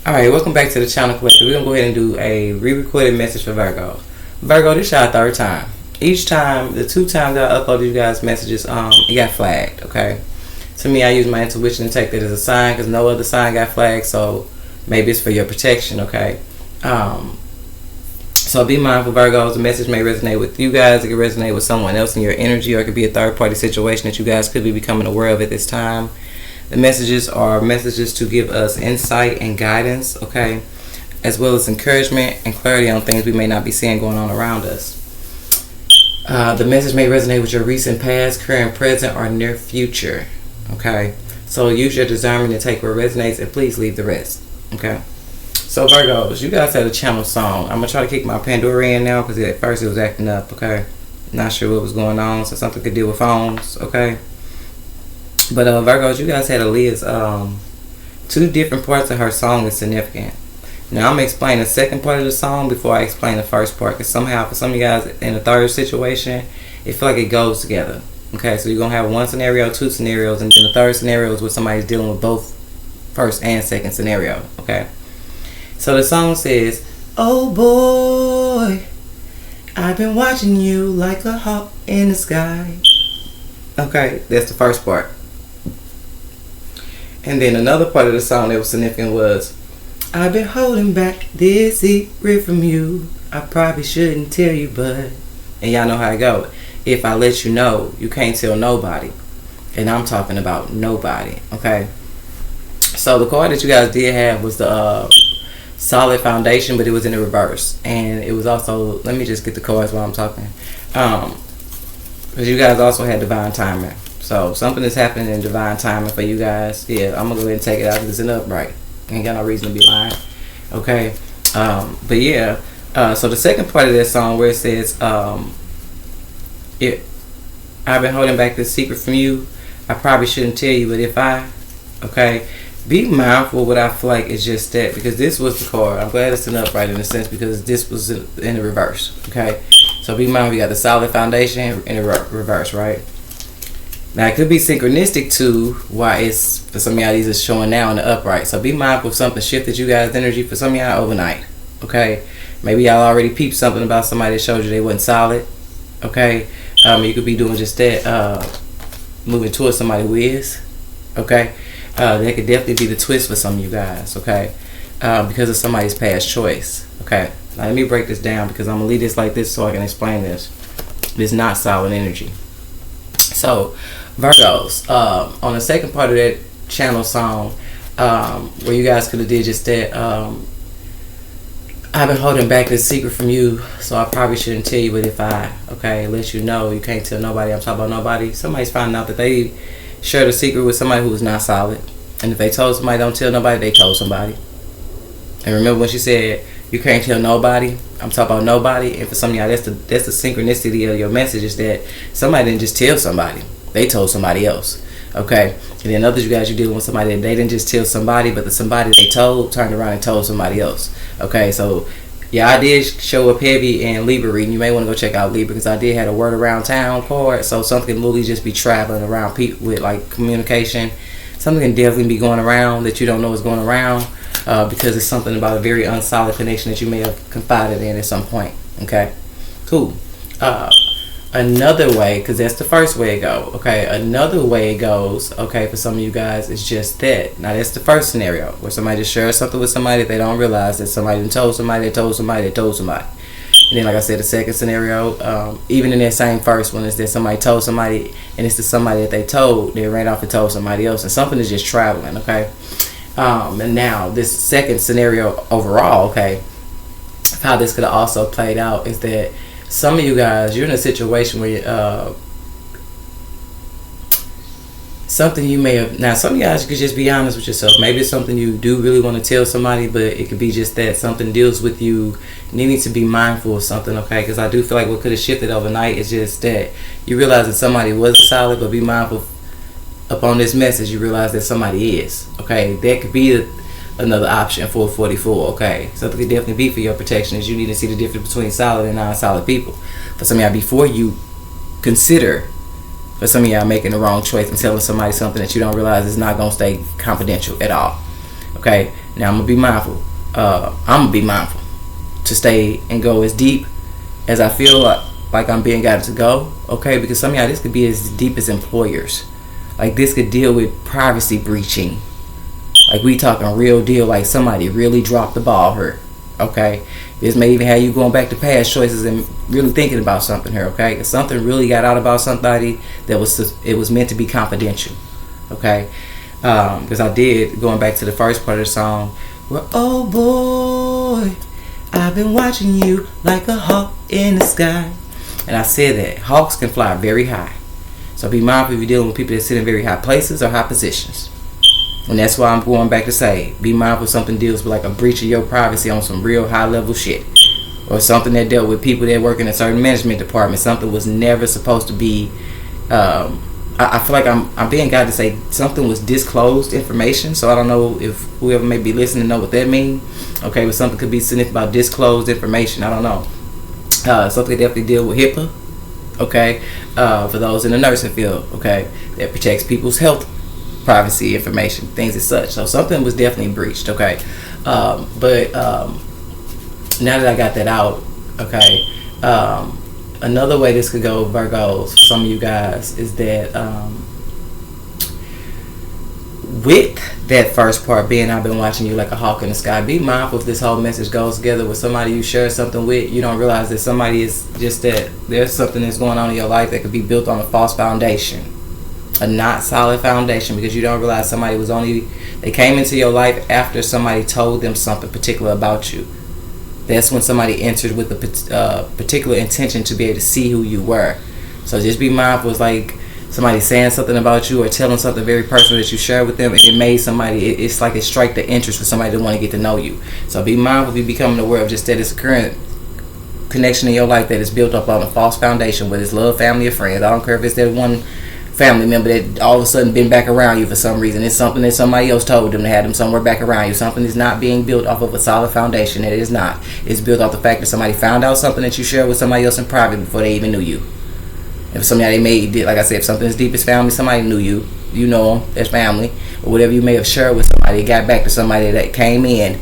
Alright, welcome back to the channel collector. We're going to go ahead and do a re-recorded message for Virgo. Virgo, this is our third time. Each time, the 2 times that I uploaded you guys messages, it got flagged, okay? To me, I use my intuition to take that as a sign because no other sign got flagged, so maybe it's for your protection, okay? So be mindful, Virgos. The message may resonate with you guys. It could resonate with someone else in your energy, or it could be a third-party situation that you guys could be becoming aware of at this time. The messages are messages to give us insight and guidance, okay, as well as encouragement and clarity on things we may not be seeing going on around us. The message may resonate with your recent past, current, present, or near future, okay? So use your discernment to take what resonates and please leave the rest, okay? So Virgos, you guys had a channel song. I'm going to try to kick my Pandora in now because at first it was acting up, okay? Not sure what was going on, so something could deal with phones, okay? But Virgos, you guys had Aaliyah's 2 different parts of her song is significant. Now I'm going to explain the second part of the song before I explain the first part, because somehow for some of you guys in the third situation, it feels like it goes together. Okay, so you're going to have 1 scenario, 2 scenarios, and then the third scenario is where somebody's dealing with both first and second scenario. Okay, so the song says, "Oh boy, I've been watching you like a hawk in the sky." Okay, that's the first part. And then another part of the song that was significant was, "I've been holding back this secret from you. I probably shouldn't tell you, but..." And y'all know how it go. If I let you know, you can't tell nobody. And I'm talking about nobody, okay? So the card that you guys did have was the solid foundation, but it was in the reverse. And it was also, let me just get the cards while I'm talking. Because you guys also had divine timing. So something is happening in divine timing for you guys. Yeah, I'm gonna go ahead and take it out because it's an upright. Ain't got no reason to be lying. Okay. But yeah. So the second part of that song where it says, I've been holding back this secret from you. I probably shouldn't tell you, but if I, okay, be mindful. What I feel like is just that, because this was the card. I'm glad it's an upright in a sense because this was in the reverse. Okay. So be mindful. You got the solid foundation in the reverse, right? Now it could be synchronistic to why it's, for some of y'all, these are showing now in the upright. So be mindful if something shifted you guys' energy for some of y'all overnight. Okay, maybe y'all already peeped something about somebody that showed you they wasn't solid. Okay, you could be doing just that, moving towards somebody who is. Okay, that could definitely be the twist for some of you guys. Okay, because of somebody's past choice. Okay, now let me break this down because I'm gonna leave this like this so I can explain this. It's not solid energy. So Virgos, on the second part of that channel song, where you guys could have did just that, I've been holding back this secret from you, so I probably shouldn't tell you, but if I, okay, let you know, you can't tell nobody. I'm talking about nobody. Somebody's finding out that they shared a secret with somebody who was not solid, and if they told somebody don't tell nobody, they told somebody. And remember when she said you can't tell nobody, I'm talking about nobody. And for some of y'all, that's the synchronicity of your message, is that somebody didn't just tell somebody, they told somebody else. Okay, and then others, you guys, you dealing with somebody that they didn't just tell somebody, but the somebody they told turned around and told somebody else. Okay, so yeah, I did show up heavy in Libra reading. You may want to go check out Libra because I did have a word around town card. So something can literally just be traveling around people with like communication. Something can definitely be going around that you don't know is going around. Because it's something about a very unsolid connection that you may have confided in at some point. Okay, cool. Another way, because that's the first way it goes. Okay, another way it goes, okay, for some of you guys, is just that. Now that's the first scenario where somebody just shares something with somebody that they don't realize that somebody done told somebody, they told somebody, they told somebody. And then, like I said, the second scenario, even in that same first one, is that somebody told somebody, and it's to somebody that they told, they ran off and told somebody else, and something is just traveling. Okay. And now this second scenario overall, okay, how this could have also played out is that some of you guys, you're in a situation where something you may have, now some of you guys could just be honest with yourself. Maybe it's something you do really want to tell somebody, but it could be just that something deals with you needing to be mindful of something. Okay, because I do feel like what could have shifted overnight is just that you realize that somebody wasn't solid, but be mindful upon this message, you realize that somebody is. Okay, that could be another option for 44. Okay, something could definitely be for your protection, is you need to see the difference between solid and non-solid people. For some of y'all, before you consider, for some of y'all making the wrong choice and telling somebody something that you don't realize is not going to stay confidential at all. Okay, Now I'm gonna be mindful. To stay and go as deep as I feel like I'm being guided to go. Okay, because some of y'all, this could be as deep as employers. Like this could deal with privacy breaching. Like we talking real deal. Like somebody really dropped the ball here. Okay, this may even have you going back to past choices and really thinking about something here. Okay, if something really got out about somebody that was meant to be confidential. Okay, because I did, going back to the first part of the song, where oh boy, I've been watching you like a hawk in the sky. And I said that hawks can fly very high. So be mindful if you're dealing with people that sit in very high places or high positions. And that's why I'm going back to say, be mindful if something deals with like a breach of your privacy on some real high level shit. Or something that dealt with people that work in a certain management department. Something was never supposed to be, I feel like I'm being guided to say something was disclosed information. So I don't know if whoever may be listening know what that means. Okay, but something could be significant about disclosed information. I don't know. Something definitely deal with HIPAA. Okay, for those in the nursing field. Okay, that protects people's health, privacy information, things as such. So something was definitely breached. Okay, but now that I got that out, okay, another way this could go, Virgos, for some of you guys, is that with that first part being, I've been watching you like a hawk in the sky, be mindful if this whole message goes together with somebody you share something with, you don't realize that somebody is just that there's something that's going on in your life that could be built on a false foundation, a not solid foundation, because you don't realize they came into your life after somebody told them something particular about you. That's when somebody entered with a particular intention to be able to see who you were. So just be mindful. It's like somebody saying something about you or telling something very personal that you share with them, and it made somebody, it's like it strike the interest for somebody to want to get to know you. So be mindful if you're becoming aware of just that it's a current connection in your life that is built up on a false foundation, whether it's love, family, or friends. I don't care if it's that one family member that all of a sudden been back around you for some reason. It's something that somebody else told them to have them somewhere back around you. Something is not being built off of a solid foundation. It is not. It's built off the fact that somebody found out something that you shared with somebody else in private before they even knew you. If somebody like I said, if something as deep as family, somebody knew you, you know them, that's family, or whatever you may have shared with somebody, it got back to somebody that came in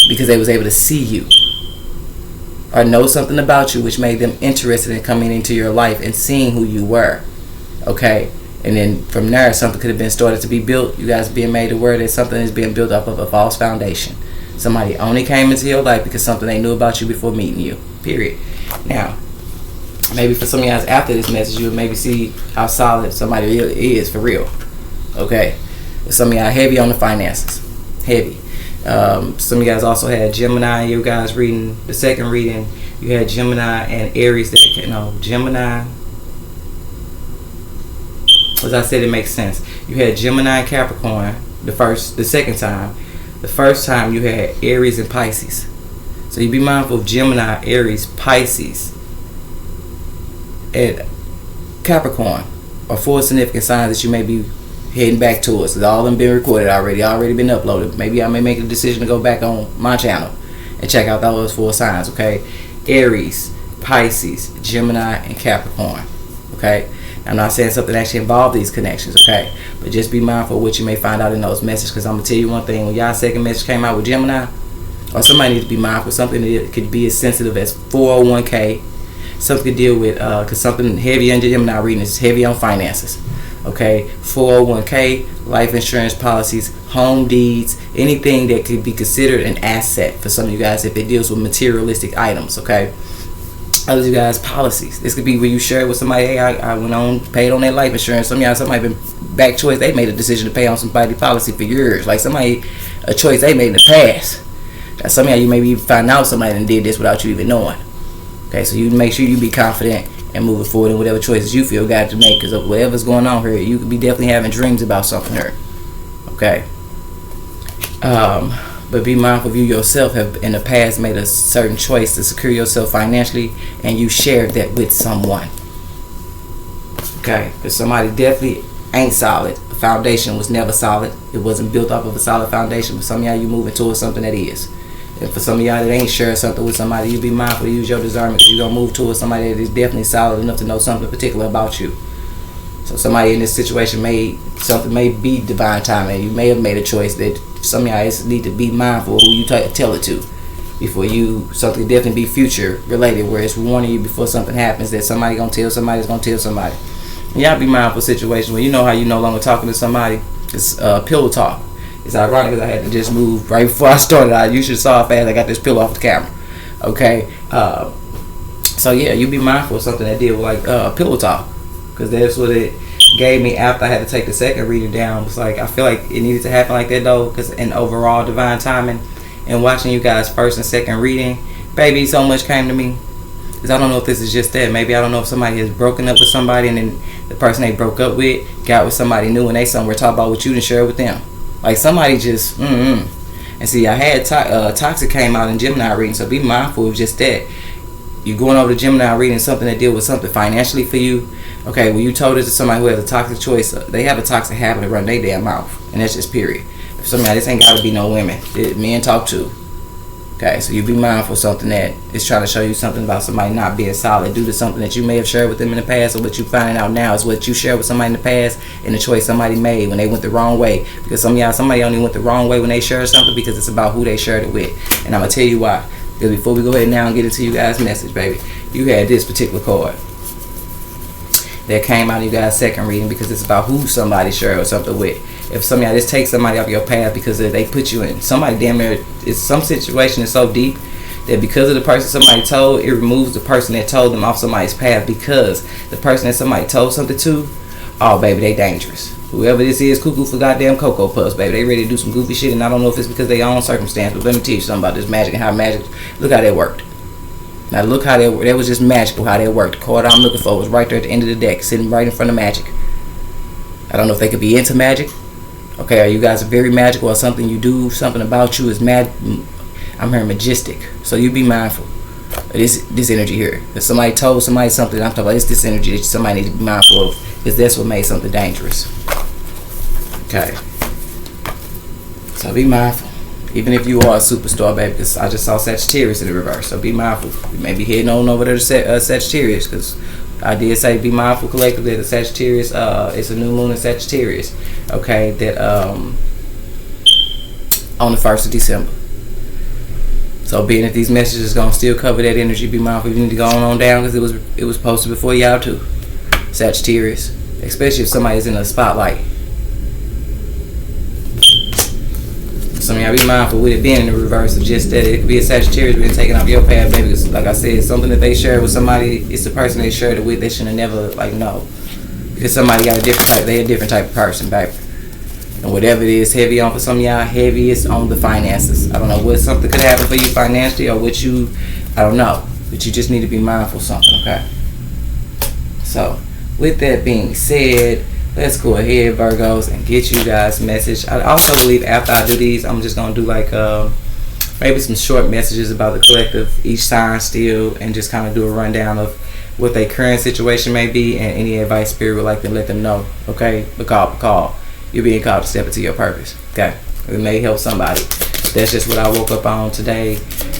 because they was able to see you or know something about you, which made them interested in coming into your life and seeing who you were. Okay, and then from there, something could have been started to be built. You guys being made aware that something is being built off of a false foundation. Somebody only came into your life because something they knew about you before meeting you. Period. Now, maybe for some of you guys after this message, you'll maybe see how solid somebody really is for real. Okay, some of y'all heavy on the finances, heavy. Some of you guys also had Gemini. You guys reading the second reading, you had Gemini and Aries. Gemini. As I said, it makes sense. You had Gemini and Capricorn the second time. The first time you had Aries and Pisces. So you be mindful of Gemini, Aries, Pisces, and Capricorn are four significant signs that you may be heading back towards. All of them been recorded already been uploaded. Maybe I may make a decision to go back on my channel and check out those four signs. Okay, Aries, Pisces, Gemini, and Capricorn. Okay, I'm not saying something actually involved these connections. Okay, but just be mindful of what you may find out in those messages, because I'm gonna tell you one thing: when y'all second message came out with Gemini, or somebody needs to be mindful of something that could be as sensitive as 401k. Something to deal with, because something heavy under Gemini reading is heavy on finances. Okay, 401k, life insurance policies, home deeds, anything that could be considered an asset for some of you guys if it deals with materialistic items. Okay, others of you guys, policies. This could be where you share with somebody, hey, I went on, paid on that life insurance. Some of y'all, somebody been back choice, they made a decision to pay on somebody's policy for years. Like a choice they made in the past. Now, some of y'all, you maybe find out somebody that did this without you even knowing. Okay, so you make sure you be confident and moving forward in whatever choices you feel got to make, because whatever's going on here, you could be definitely having dreams about something here. Okay, but be mindful of you yourself have in the past made a certain choice to secure yourself financially, and you shared that with someone. Okay, because somebody definitely ain't solid. The foundation was never solid. It wasn't built off of a solid foundation. But some of y'all, you moving towards something that is. And for some of y'all that ain't sharing something with somebody, you be mindful to use your discernment, because you're going to move towards somebody that is definitely solid enough to know something particular about you. So somebody in this situation may be divine timing. You may have made a choice that some of y'all need to be mindful of who you tell it to. Before you, something definitely be future related, where it's warning you before something happens that somebody gonna tell somebody's gonna tell somebody. Y'all be mindful of situations where you know how you no longer talking to somebody. It's pillow talk. It's ironic because I had to just move right before I started. You should have saw how fast I got this pillow off the camera. Okay, so yeah, you be mindful of something that deal with like pillow talk, because that's what it gave me after I had to take the second reading down. It's like I feel like it needed to happen like that though, because in overall divine timing. And watching you guys first and second reading, baby, so much came to me. Because I don't know if this is just that. Maybe I don't know if somebody has broken up with somebody and then the person they broke up with got with somebody new and they somewhere talk about what you done shared with them. Like somebody just, And see, I had Toxic came out in Gemini reading, so be mindful of just that. You're going over to Gemini reading something that deal with something financially for you. Okay, when you told it to somebody who has a toxic choice, they have a toxic habit of running their damn mouth. And that's just period. Somebody, this ain't gotta be no women. Men talk too. Okay, so you be mindful of something that is trying to show you something about somebody not being solid due to something that you may have shared with them in the past, or what you finding out now is what you shared with somebody in the past and the choice somebody made when they went the wrong way. Because somebody only went the wrong way when they shared something because it's about who they shared it with. And I'm gonna tell you why. Because before we go ahead now and get into you guys' message, baby, you had this particular card that came out in you guys' second reading because it's about who somebody shared or something with. If somebody just takes somebody off your path because they put you in somebody damn near, it's some situation is so deep that because of the person somebody told, it removes the person that told them off somebody's path, because the person that somebody told something to, oh baby, they dangerous. Whoever this is, cuckoo for goddamn Cocoa Puffs, baby, they ready to do some goofy shit, and I don't know if it's because of their own circumstance, but let me teach you something about this magic and how magic, look how that worked. Now look how that was just magical how that worked. The card I'm looking for was right there at the end of the deck, sitting right in front of magic. I don't know if they could be into magic. Okay, are you guys very magical, or something you do, something about you is I'm hearing majestic. So you be mindful of this energy here. If somebody told somebody something, I'm talking about it's this energy that somebody needs to be mindful of, because that's what made something dangerous. Okay. So be mindful. Even if you are a superstar, baby, because I just saw Sagittarius in the reverse. So be mindful. You may be heading on over there to Sagittarius, because I did say be mindful collectively that Sagittarius, it's a new moon in Sagittarius. Okay, that on the 1st of December. So being that these messages gonna still cover that energy, be mindful. You need to go on down, because it was posted before y'all too. Sagittarius, especially if somebody's in a spotlight. Some of y'all be mindful with it being in the reverse of just that it could be a Sagittarius being taken off your path, baby. Because like I said, something that they shared with somebody, it's the person they shared it with. They should have never no, because somebody got a different type. They a different type of person, baby. And whatever it is, heavy on for some of y'all, heavy is on the finances. I don't know what something could happen for you financially, or what I don't know, but you just need to be mindful of something, okay? So with that being said, let's go ahead, Virgos, and get you guys' message. I also believe after I do these, I'm just going to do like maybe some short messages about the collective, each sign still, and just kind of do a rundown of what their current situation may be and any advice Spirit would like to let them know. Okay? Because you're being called to step into your purpose. Okay? It may help somebody. That's just what I woke up on today.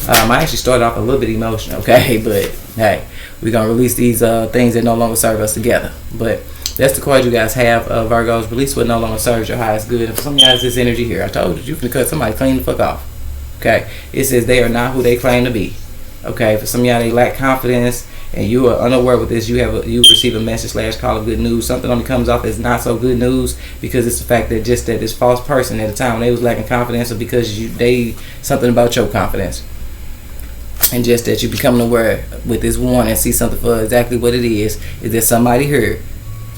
I actually started off a little bit emotional, okay? But hey, we're going to release these things that no longer serve us together. But that's the card you guys have, Virgos. Release what no longer serves your highest good. If some of y'all has this energy here, I told you can cut somebody clean the fuck off. Okay? It says they are not who they claim to be. Okay? For some of y'all, they lack confidence, and you are unaware with this. You receive a message / call of good news. Something only comes off as not so good news, because it's the fact that just that this false person at the time when they was lacking confidence, or because something about your confidence. And just that you becoming aware with this one and see something for exactly what it is there somebody here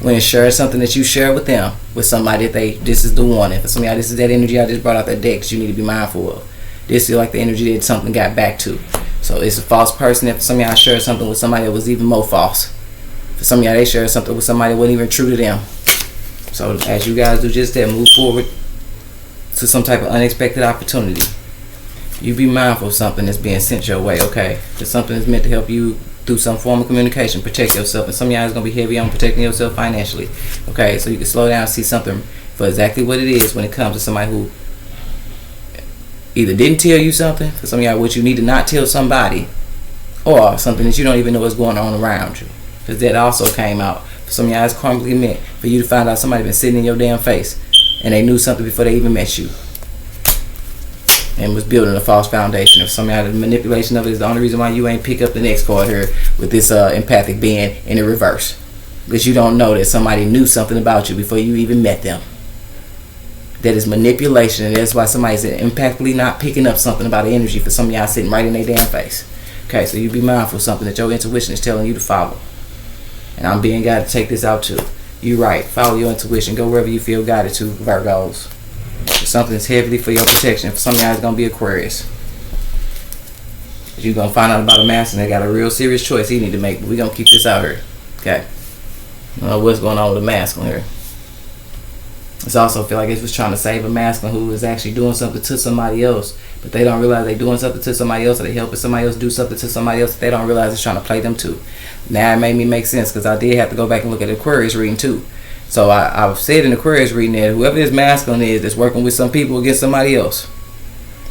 when it shares something that you share with them, with somebody that this is the one. And for some of y'all, this is that energy I just brought out that deck that you need to be mindful of. This is like the energy that something got back to. So it's a false person. If some of y'all share something with somebody that was even more false. For some of y'all, they share something with somebody that wasn't even true to them. So as you guys do just that, move forward to some type of unexpected opportunity. You be mindful of something that's being sent your way, okay? Because something is meant to help you through some form of communication, protect yourself. And some of y'all is going to be heavy on protecting yourself financially, okay? So you can slow down and see something for exactly what it is when it comes to somebody who either didn't tell you something, for some of y'all what you need to not tell somebody, or something that you don't even know what's going on around you. Because that also came out. For some of y'all, it's karmically meant for you to find out somebody been sitting in your damn face and they knew something before they even met you. and was building a false foundation. If some of the manipulation of it is the only reason why you ain't pick up the next card here with this empathic being in the reverse, because you don't know that somebody knew something about you before you even met them. That is manipulation, and that's why somebody's empathically not picking up something about the energy for some of y'all sitting right in their damn face. Okay, so you be mindful of something that your intuition is telling you to follow. And I'm being guided to take this out too. You're right. Follow your intuition. Go wherever you feel guided to, Virgos. If something's heavily for your protection, for some of y'all it's going to be Aquarius. You're going to find out about a masculine that got a real serious choice he need to make, but we're going to keep this out here. Okay. I don't know what's going on with the masculine here. It's also feel like it was trying to save a masculine who is actually doing something to somebody else, but they don't realize they're doing something to somebody else, or they helping somebody else do something to somebody else. They don't realize it's trying to play them too. Now it made me make sense, because I did have to go back and look at the Aquarius reading too. So I've said in the Aquarius reading that whoever this masculine is that's working with some people against somebody else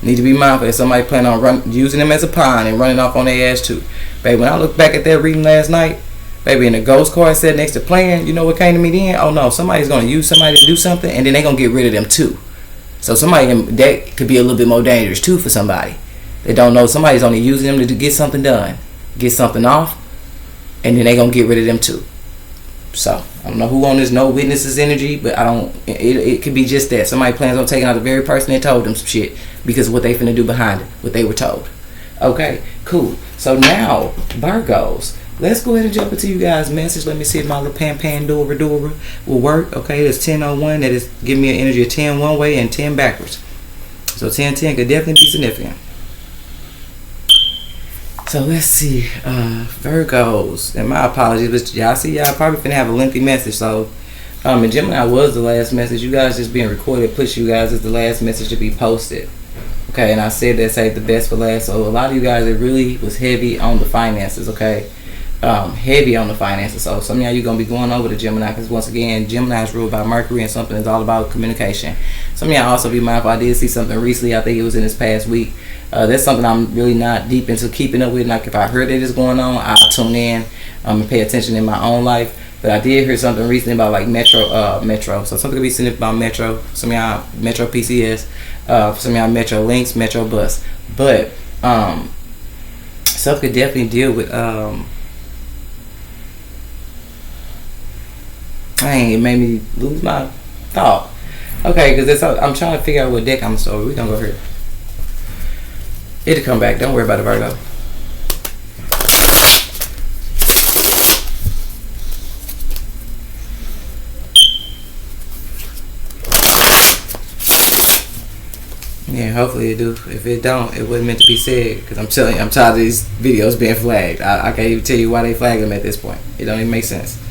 need to be mindful that somebody planning on using them as a pawn and running off on their ass too. Baby, when I look back at that reading last night, baby, and the ghost card said next to plan, you know what came to me then? Oh no, somebody's going to use somebody to do something, and then they're going to get rid of them too. So somebody that could be a little bit more dangerous too for somebody. They don't know somebody's only using them to get something done, get something off, and then they're going to get rid of them too. So I don't know who on this no witnesses energy, but it could be just that. Somebody plans on taking out the very person that told them some shit because of what they finna do behind it, what they were told. Okay, cool. So now, Virgos, let's go ahead and jump into you guys' message. Let me see if my little Pandora will work. Okay, it's 10:01. That is giving me an energy of 10 one way and 10 backwards. So 10-10 could definitely be significant. So let's see, Virgos, and my apologies, but y'all see, y'all probably finna have a lengthy message. So, and Gemini was the last message. You guys just being recorded, push you guys as the last message to be posted. Okay, and I said that saved the best for last. So a lot of you guys, it really was heavy on the finances. Okay, heavy on the finances. So some of y'all, you're gonna be going over to Gemini, because once again, Gemini is ruled by Mercury, and something is all about communication. Some of y'all also be mindful. I did see something recently. I think it was in this past week. That's something I'm really not deep into keeping up with. Like if I heard that it's going on, I'll tune in and pay attention in my own life. But I did hear something recently about like Metro. So something could be significant about Metro. Some of y'all Metro PCS. Some of y'all Metro Links, Metro Bus. But something could definitely deal with. Dang, it made me lose my thought. Okay, because I'm trying to figure out what deck I'm so we're gonna go here. It'll come back. Don't worry about it, Virgo. Yeah, hopefully it do. If it don't, it wasn't meant to be said. Because I'm telling you, I'm tired of these videos being flagged. I can't even tell you why they flag them at this point. It don't even make sense.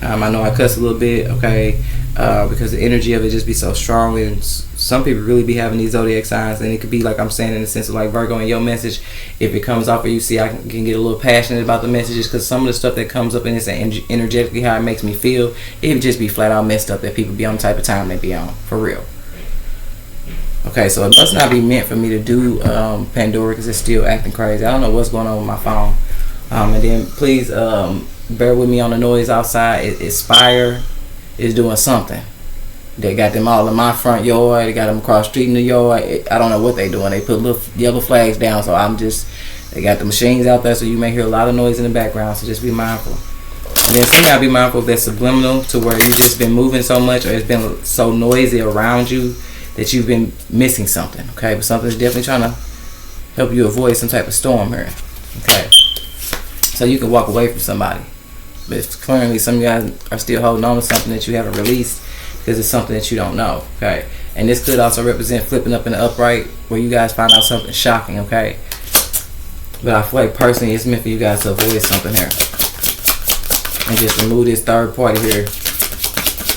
I know I cuss a little bit, okay, because the energy of it just be so strong, and some people really be having these zodiac signs, and it could be like I'm saying in the sense of like Virgo in your message, if it comes off or you see I can get a little passionate about the messages, because some of the stuff that comes up in this energetically how it makes me feel, it would just be flat out messed up that people be on the type of time they be on, for real. Okay, so it must not be meant for me to do Pandora, because it's still acting crazy. I don't know what's going on with my phone. And then please bear with me on the noise outside. Aspire is doing something. They got them all in my front yard. They got them across the street in the yard. I don't know what they doing. They put little yellow flags down, so they got the machines out there, so you may hear a lot of noise in the background, so just be mindful. And then some of y'all be mindful if that's subliminal, to where you just been moving so much, or it's been so noisy around you that you've been missing something, okay? But something's definitely trying to help you avoid some type of storm here, okay? So you can walk away from somebody. But clearly some of you guys are still holding on to something that you haven't released, because it's something that you don't know, okay? And this could also represent flipping up in the upright, where you guys find out something shocking, okay? But I feel like personally it's meant for you guys to avoid something here. And just remove this third party here.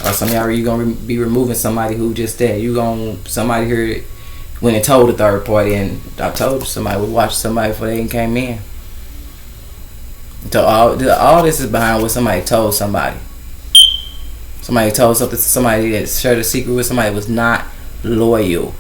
Or some of y'all, you gonna be removing somebody who just dead. Somebody here when it told the third party, and I told you somebody would watch somebody before they even came in. So all this is behind what somebody told somebody. Somebody told something to somebody that shared a secret with somebody that was not loyal.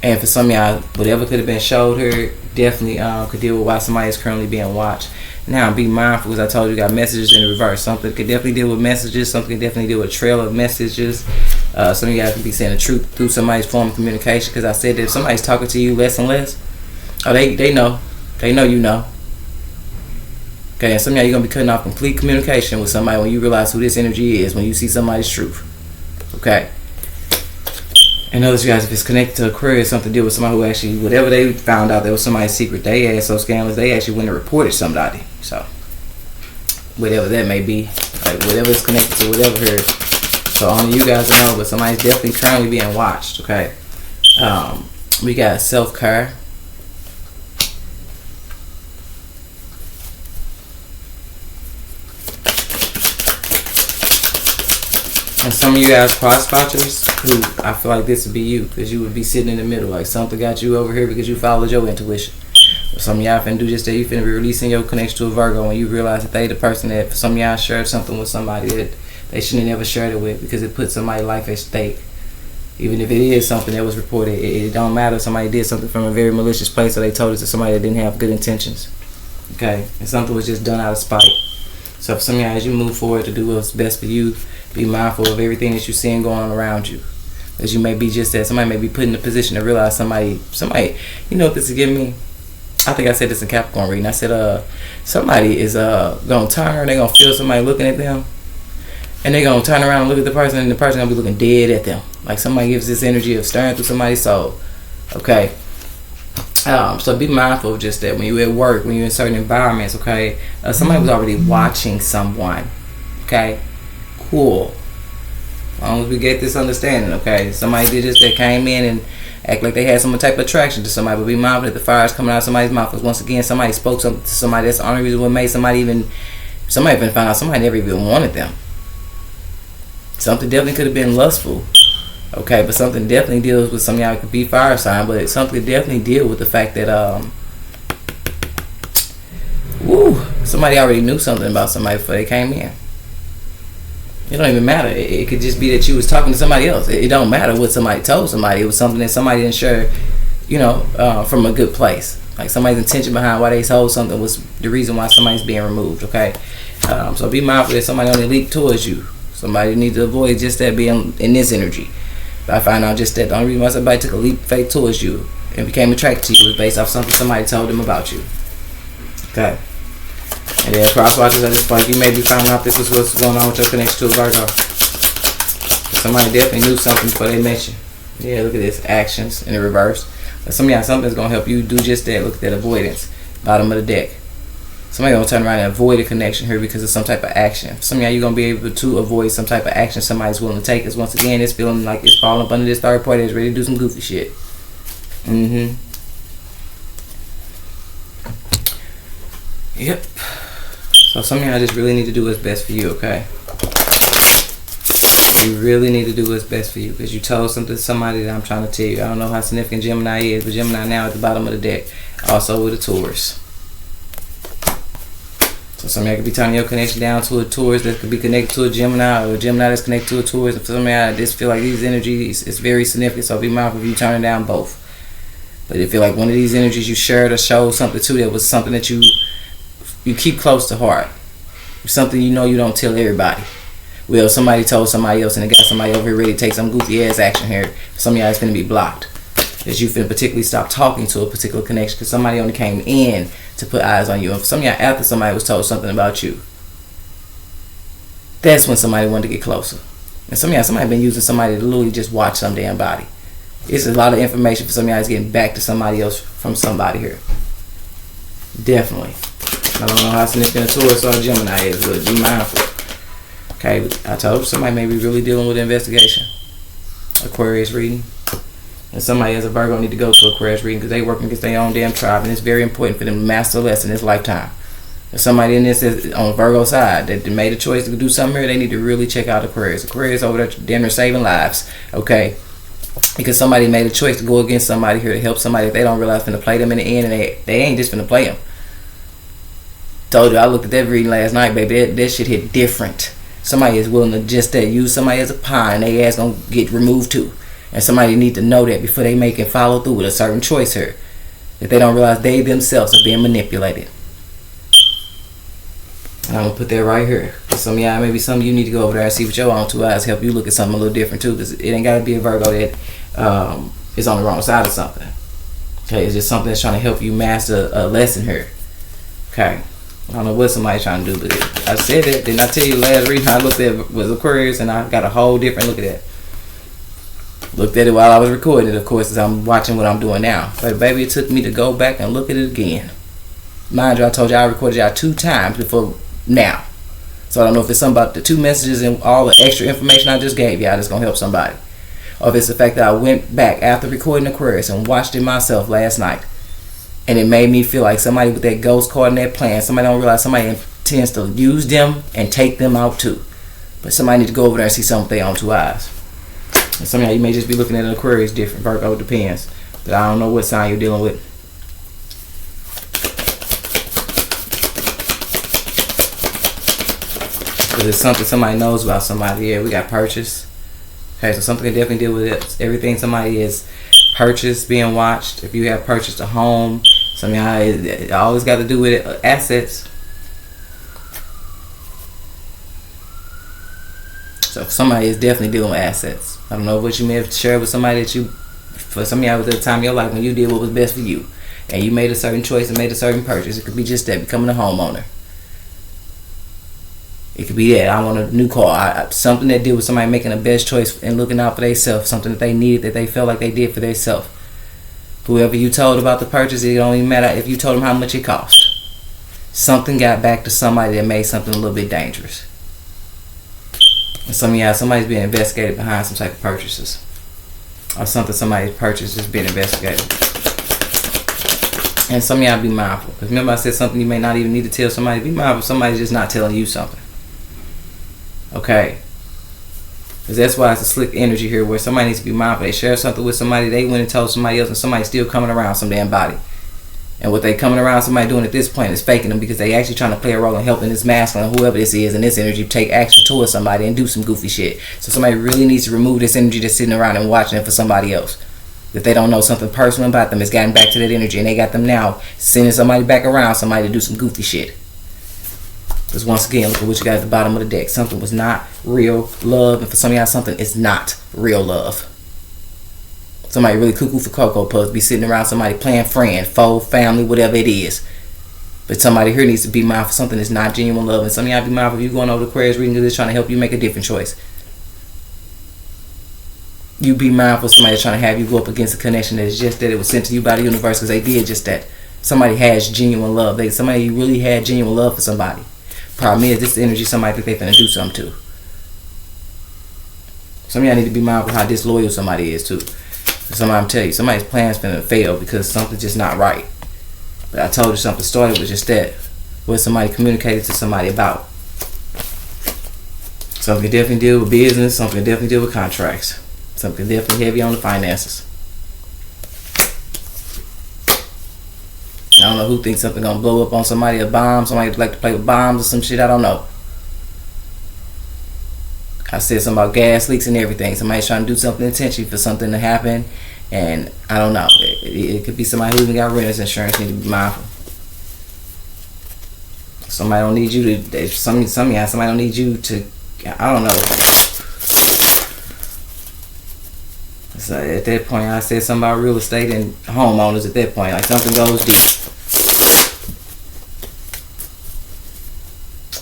And for some of y'all, whatever could have been showed her definitely could deal with why somebody is currently being watched. Now, be mindful, as I told you, got messages in the reverse. Something could definitely deal with messages. Something could definitely deal with a trail of messages. Some of you guys could be saying the truth through somebody's form of communication. Because I said that if somebody's talking to you less and less, they know. They know you know. Okay, and some of y'all, you're going to be cutting off complete communication with somebody when you realize who this energy is, when you see somebody's truth. Okay? And notice, you guys, if it's connected to Aquarius, something to do with somebody who actually, whatever they found out that was somebody's secret, they ass so scandalous, they actually went and reported somebody. So, whatever that may be, like whatever is connected to whatever here. So, only you guys know, but somebody's definitely currently being watched, okay? We got self-care. And some of you guys cross watchers, who I feel like this would be you, because you would be sitting in the middle, like something got you over here because you followed your intuition. But some of y'all finna do just that. You finna be releasing your connection to a Virgo when you realize that they the person that, for some of y'all, shared something with somebody that they shouldn't have never shared it with, because it put somebody's life at stake. Even if it is something that was reported, it don't matter if somebody did something from a very malicious place, or they told it to somebody that didn't have good intentions. Okay, and something was just done out of spite. So for some of y'all, as you move forward to do what's best for you, be mindful of everything that you're seeing going on around you. As you may be just that, somebody may be put in a position to realize somebody, you know what this is giving me? I think I said this in Capricorn reading. I said, somebody is gonna turn, they're gonna feel somebody looking at them, and they're gonna turn around and look at the person, and the person gonna be looking dead at them. Like somebody gives this energy of staring through somebody's soul. Okay. So be mindful of just that when you're at work, when you're in certain environments, okay? Somebody was already watching someone, okay? Cool. As long as we get this understanding, okay? Somebody did just that, came in and act like they had some type of attraction to somebody, but be mindful that the fire is coming out of somebody's mouth. Because once again, somebody spoke something to somebody. That's the only reason what made somebody even found out somebody never even wanted them. Something definitely could have been lustful. Okay, but something definitely deals with some of y'all could be fire sign, but something definitely deal with the fact that somebody already knew something about somebody before they came in. It don't even matter. It could just be that you was talking to somebody else. It don't matter what somebody told somebody. It was something that somebody didn't share, from a good place. Like somebody's intention behind why they told something was the reason why somebody's being removed. Okay, so be mindful that somebody only leap towards you. Somebody needs to avoid just that being in this energy. I find out just that the only reason why somebody took a leap of faith towards you and became attracted to you was based off something somebody told them about you. Okay. And then cross watchers, I just feel like you may be finding out this is what's going on with your connection to a Virgo. Somebody definitely knew something before they met you. Yeah, look at this. Actions in the reverse. But some of y'all, something's going to help you do just that. Look at that avoidance. Bottom of the deck. Somebody going to turn around and avoid a connection here because of some type of action. Some of y'all, you're going to be able to avoid some type of action somebody's willing to take. Because once again, it's feeling like it's falling up under this third party that's ready to do some goofy shit. Yep. So some of y'all just really need to do what's best for you, okay? You really need to do what's best for you because you told something to somebody that I'm trying to tell you. I don't know how significant Gemini is, but Gemini now at the bottom of the deck. Also with a Taurus. So some of y'all could be turning your connection down to a Taurus that could be connected to a Gemini, or a Gemini that's connected to a Taurus. And for some of y'all, I just feel like these energies is very significant. So be mindful of you turning down both. But if you feel like one of these energies you shared or showed something to that was something that you keep close to heart. Something you don't tell everybody. Well, somebody told somebody else and they got somebody over here ready to take some goofy ass action here. Some of y'all is going to be blocked. Because you finna particularly stop talking to a particular connection because somebody only came in to put eyes on you. And for some of y'all, after somebody was told something about you, that's when somebody wanted to get closer. And some of y'all, somebody been using somebody to literally just watch some damn body. It's a lot of information for some of y'all is getting back to somebody else from somebody here. Definitely. I don't know how significant a Taurus or a Gemini is, but be mindful. Okay, I told you somebody may be really dealing with an investigation. Aquarius reading. And somebody as a Virgo need to go to Aquarius reading because they working against their own damn tribe, and it's very important for them to master a lesson in this lifetime. If somebody in this is on Virgo side that made a choice to do something here, they need to really check out Aquarius. Aquarius over there damn near saving lives, okay? Because somebody made a choice to go against somebody here to help somebody that they don't realize finna play them in the end, and they ain't just finna play them. Told you, I looked at that reading last night, baby. That shit hit different. Somebody is willing to just use somebody as a pawn, and they ass gonna get removed too. And somebody need to know that before they make and follow through with a certain choice here. That they don't realize they themselves are being manipulated. And I'm going to put that right here. Some of y'all, maybe some of you need to go over there and see with your own two eyes, help you look at something a little different too. Because it ain't got to be a Virgo that is on the wrong side of something. Okay, it's just something that's trying to help you master a lesson here. Okay. I don't know what somebody's trying to do, but I said that. Didn't I tell you last reading I looked at was Aquarius, and I got a whole different look at that. Looked at it while I was recording it, of course, as I'm watching what I'm doing now. But baby, it took me to go back and look at it again. Mind you, I told you I recorded y'all 2 times before now. So I don't know if it's something about the 2 messages and all the extra information I just gave y'all that's going to help somebody. Or if it's the fact that I went back after recording Aquarius and watched it myself last night. And it made me feel like somebody with that ghost card and that plan, somebody don't realize somebody intends to use them and take them out too. But somebody need to go over there and see something with their own 2 eyes. And some of y'all, you may just be looking at an Aquarius different. Virgo, it depends. But I don't know what sign you're dealing with. Because it's something somebody knows about somebody. Yeah, we got purchase. Okay, so something can definitely deal with it. Everything somebody is purchased, being watched. If you have purchased a home, some of y'all, it always got to do with it, assets. So somebody is definitely dealing with assets. I don't know what you may have shared with somebody that you, for some of y'all, at the time of your life when you did what was best for you, and you made a certain choice and made a certain purchase. It could be just that, becoming a homeowner. It could be that I want a new car. Something that did with somebody making the best choice and looking out for themselves. Something that they needed, that they felt like they did for themselves. Whoever you told about the purchase, it don't even matter if you told them how much it cost. Something got back to somebody that made something a little bit dangerous. And some of y'all, somebody's being investigated behind some type of purchases. Or something somebody purchased is being investigated. And some of y'all be mindful. Because remember I said something you may not even need to tell somebody. Be mindful. Somebody's just not telling you something. Okay, because that's why it's a slick energy here where somebody needs to be mindful. They share something with somebody, they went and told somebody else, and somebody's still coming around some damn body. And what they coming around somebody doing at this point is faking them, because they actually trying to play a role in helping this masculine, whoever this is, and this energy take action towards somebody and do some goofy shit. So somebody really needs to remove this energy that's sitting around and watching it for somebody else. If they don't know something personal about them, it's gotten back to that energy, and they got them now sending somebody back around somebody to do some goofy shit. Because once again, look at what you got at the bottom of the deck. Something was not real love. And for some of y'all, something is not real love. Somebody really cuckoo for Cocoa Puffs be sitting around somebody playing friend, foe, family, whatever it is. But somebody here needs to be mindful. Something is not genuine love. And some of y'all be mindful if you going over to Aquarius reading this, trying to help you make a different choice. You be mindful somebody trying to have you go up against a connection that is just that it was sent to you by the universe because they did just that. Somebody has genuine love. Somebody really had genuine love for somebody. Problem is, this energy somebody think they finna do something to. Some of y'all need to be mindful how disloyal somebody is too. Somebody, I'm telling you, somebody's plans finna fail because something's just not right. But I told you something started with just that. What somebody communicated to somebody about. Something can definitely deal with business. Something can definitely deal with contracts. Something can definitely heavy on the finances. I don't know who thinks something gonna blow up on somebody, a bomb. Somebody like to play with bombs or some shit. I don't know. I said something about gas leaks and everything. Somebody's trying to do something intentionally for something to happen, and I don't know. It could be somebody who even got renter's insurance. Need to be mindful. Somebody don't need you to. Some of y'all, somebody don't need you to. I don't know. So at that point, I said something about real estate and homeowners. At that point, like something goes deep.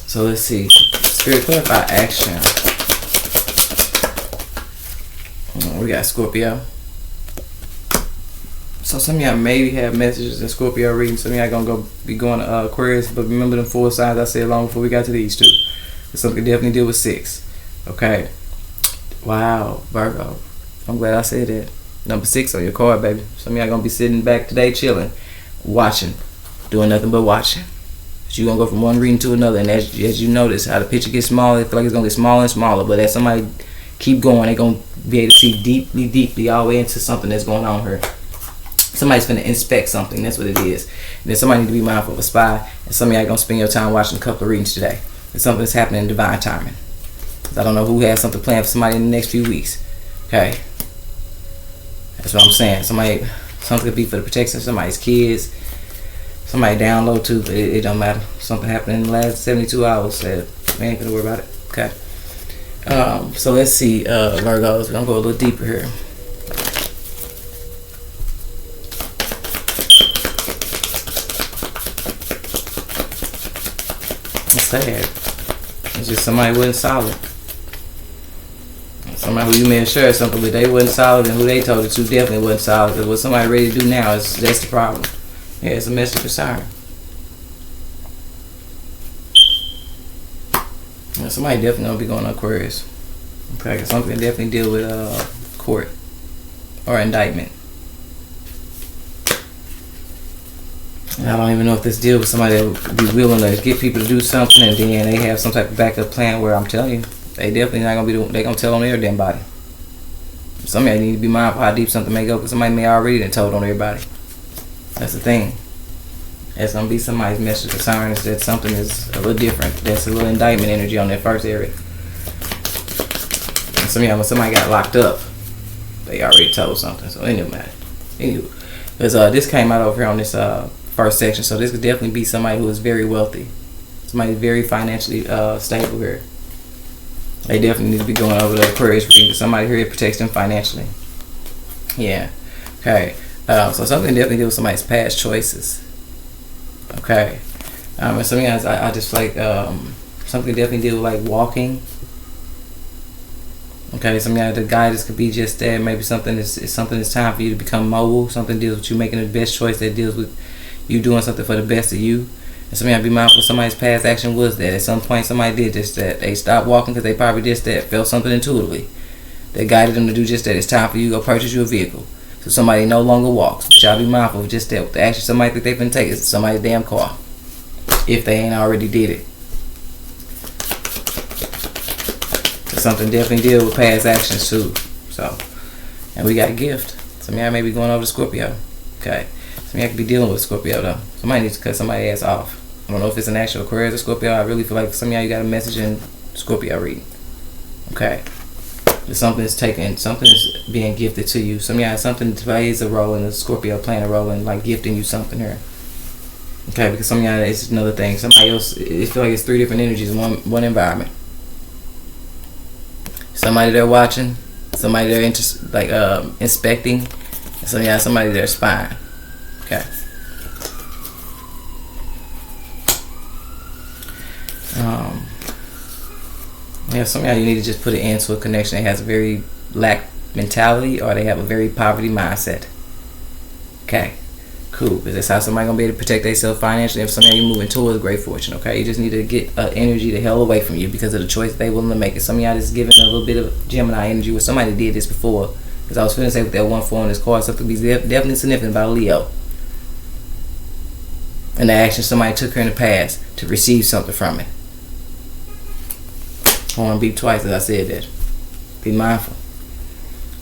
So let's see. Spirit, clarify action. We got Scorpio. So some of y'all maybe have messages in Scorpio reading. Some of y'all gonna be going to Aquarius, but remember them 4 signs I said long before we got to these 2. Something can definitely deal with 6. Okay. Wow, Virgo. I'm glad I said that. Number 6 on your card, baby. Some of y'all gonna be sitting back today, chilling, watching, doing nothing but watching. You're gonna go from one reading to another, and as you notice how the picture gets smaller, I feel like it's gonna get smaller and smaller. But as somebody keep going, they're gonna be able to see deeply, deeply all the way into something that's going on here. Somebody's gonna inspect something. That's what it is. And then somebody need to be mindful of a spy. And some of y'all gonna spend your time watching a couple of readings today. And something that's happening in divine timing. I don't know who has something planned for somebody in the next few weeks. Okay. That's what I'm saying. Something could be for the protection of somebody's kids, somebody down low too, but it don't matter. Something happened in the last 72 hours that we ain't gonna worry about it. Okay. So let's see, Virgos. We're gonna go a little deeper here. It's sad. It's just somebody wasn't solid. Somebody who you may have shared something with, they wasn't solid, and who they told it to definitely wasn't solid. Because what somebody ready to do now that's the problem. Yeah, it's a message of concern. Yeah, somebody definitely gonna be going to Aquarius. Okay, something definitely deal with court or indictment. And I don't even know if this deal with somebody that would be willing to get people to do something, and then they have some type of backup plan where I'm telling you, they definitely not gonna be. They gonna tell on their damn body. Somebody need to be mindful how deep something may go, because somebody may already done told on everybody. That's the thing. That's gonna be somebody's message of concern is that something is a little different. That's a little indictment energy on that first area. And when somebody got locked up, they already told something, so it didn't matter. Anyway, because this came out over here on this first section, so this could definitely be somebody who is very wealthy, somebody very financially stable here. They definitely need to be going over the Aquarius reading, because somebody here protects them financially. Yeah. Okay. So something definitely deals with somebody's past choices. Okay. And some of you guys, I just like something definitely deal with like walking. Okay. Some of you guys, the guidance could be just that. Maybe something is time for you to become mobile. Something deals with you making the best choice, that deals with you doing something for the best of you. And some of y'all be mindful somebody's past action was that. At some point somebody did just that. They stopped walking because they probably just that. Felt something intuitively that guided them to do just that. It's time for you to go purchase you a vehicle. So somebody no longer walks. But y'all be mindful of just that. The action somebody think they can take is somebody's damn car. If they ain't already did it. So something definitely deal with past actions too. So, and we got a gift. Some of y'all may be going over to Scorpio. Okay. Some of y'all could be dealing with Scorpio though. Somebody needs to cut somebody's ass off. I don't know if it's an actual Aquarius or Scorpio. I really feel like some of y'all, you got a message in Scorpio reading. Okay. Something is being gifted to you. Some of y'all, something plays a role in the Scorpio, playing a role in like gifting you something here. Okay, because some of y'all, it's another thing. Somebody else, it feel like it's three different energies in one environment. Somebody they're watching, somebody they're inspecting, and some of y'all, somebody they're spying. Okay. Yeah, some of y'all, you need to just put an end to a connection that has a very lack mentality, or they have a very poverty mindset. Okay, cool. Because that's how somebody gonna be able to protect themselves financially. If some of you moving towards great fortune, okay, you just need to get energy the hell away from you because of the choice they willing to make. And some of y'all just giving a little bit of Gemini energy where somebody did this before. Because I was finna say with that 1-4 on this card, something be definitely significant about Leo. And the action somebody took her in the past to receive something from it. Horn beep twice as I said that. Be mindful.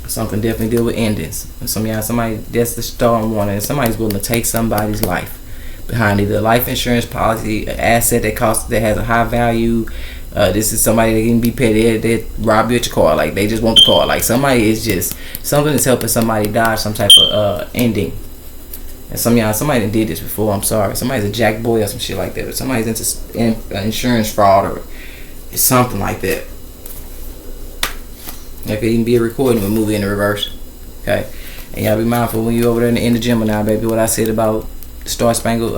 Something definitely deal with endings. And some of y'all, somebody, that's the storm warning. And somebody's willing to take somebody's life behind either a life insurance policy, an asset that has a high value. This is somebody that can be paid. They rob you at your car. Like they just want the car. Like somebody is just something that's helping somebody dodge some type of ending. And some of y'all, somebody did this before. I'm sorry. Somebody's a jack boy or some shit like that. Or somebody's into insurance fraud or something like that. That could even be a recording of a movie in the reverse. Okay? And y'all be mindful when you over there in the Gemini, baby, what I said about the Star Spangled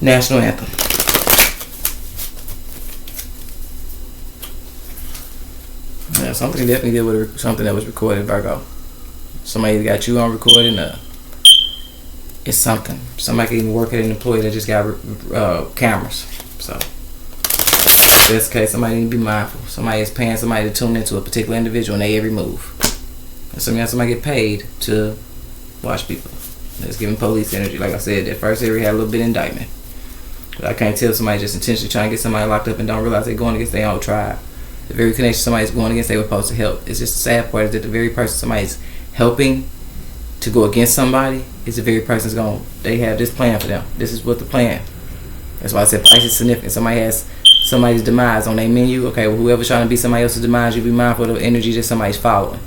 National Anthem. Yeah, something definitely did with something that was recorded, Virgo. Somebody got you on recording. It's something. Somebody can even work at an employee that just got cameras. So, in this case, somebody need to be mindful. Somebody is paying somebody to tune into a particular individual in their every move. And somebody get paid to watch people. That's giving police energy. Like I said, that first area had a little bit of indictment. But I can't tell somebody just intentionally trying to get somebody locked up and don't realize they're going against their own tribe. The very connection somebody's going against they were supposed to help. It's just the sad part is that the very person somebody's helping to go against somebody is the very person's going. They have this plan for them. This is what the plan. That's why I said price is significant. Somebody has somebody's demise on their menu. Okay, well, whoever's trying to be somebody else's demise, you be mindful of the energy that somebody's following.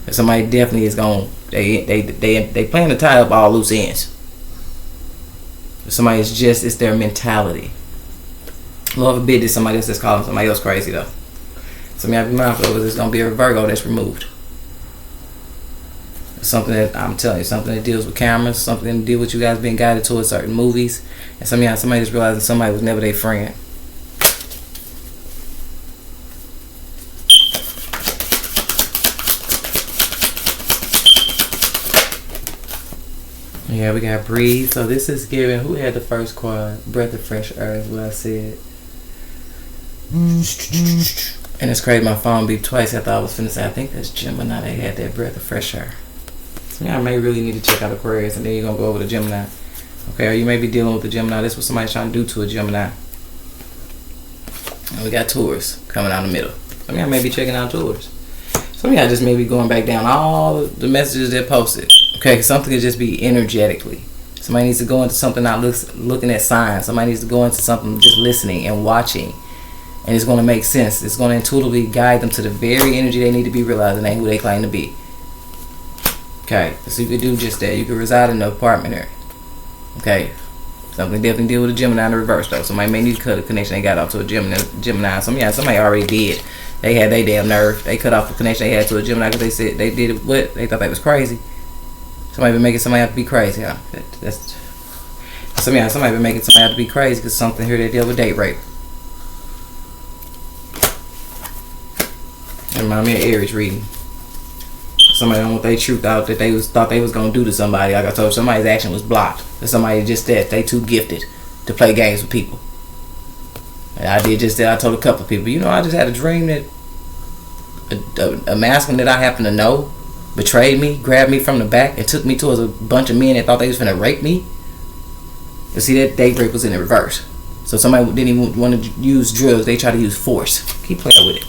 And somebody definitely is going. They plan to tie up all loose ends. Somebody's just, it's their mentality. Lord forbid that somebody else is calling somebody else crazy though. So you have to be mindful of it. It's gonna be a Virgo that's removed. Something that I'm telling you, something that deals with cameras, something that deals with you guys being guided towards certain movies, and somebody just realizing somebody was never their friend. Yeah, we got breathe. So this is giving. Who had the first card? Breath of fresh air is what I said. And it's crazy. My phone beeped twice. I thought I was finna say. I think that's Gemini. They had that breath of fresh air. So yeah, I may really need to check out Aquarius, and then you're gonna go over to Gemini. Okay, or you may be dealing with the Gemini. This is what somebody's trying to do to a Gemini. And we got Taurus coming out in the middle. So yeah, I may be checking out Taurus. So yeah, just maybe going back down all the messages they're posted. Okay, something could just be energetically. Somebody needs to go into something not looking at signs. Somebody needs to go into something just listening and watching. And it's going to make sense. It's going to intuitively guide them to the very energy they need to be realizing ain't who they claim to be. Okay, so you could do just that. You could reside in the apartment here. Okay, something definitely deal with a Gemini in the reverse though. Somebody may need to cut a connection they got off to a Gemini. Somebody already did. They had their damn nerve. They cut off the connection they had to a Gemini because they said they did it. What? They thought that was crazy. Somebody been making somebody have to be crazy. Yeah, somebody been making somebody have to be crazy because something here they deal with date rape. Remind me of Aries reading. Somebody don't want their truth out that thought they was gonna do to somebody. Like I told you, somebody's action was blocked. That somebody just that they too gifted to play games with people. And I did just that. I told a couple of people, I just had a dream that a masculine that I happen to know betrayed me, grabbed me from the back, and took me towards a bunch of men that thought they was finna rape me. You see, that date rape was in the reverse. So somebody didn't even want to use drugs. They try to use force. Keep playing with it.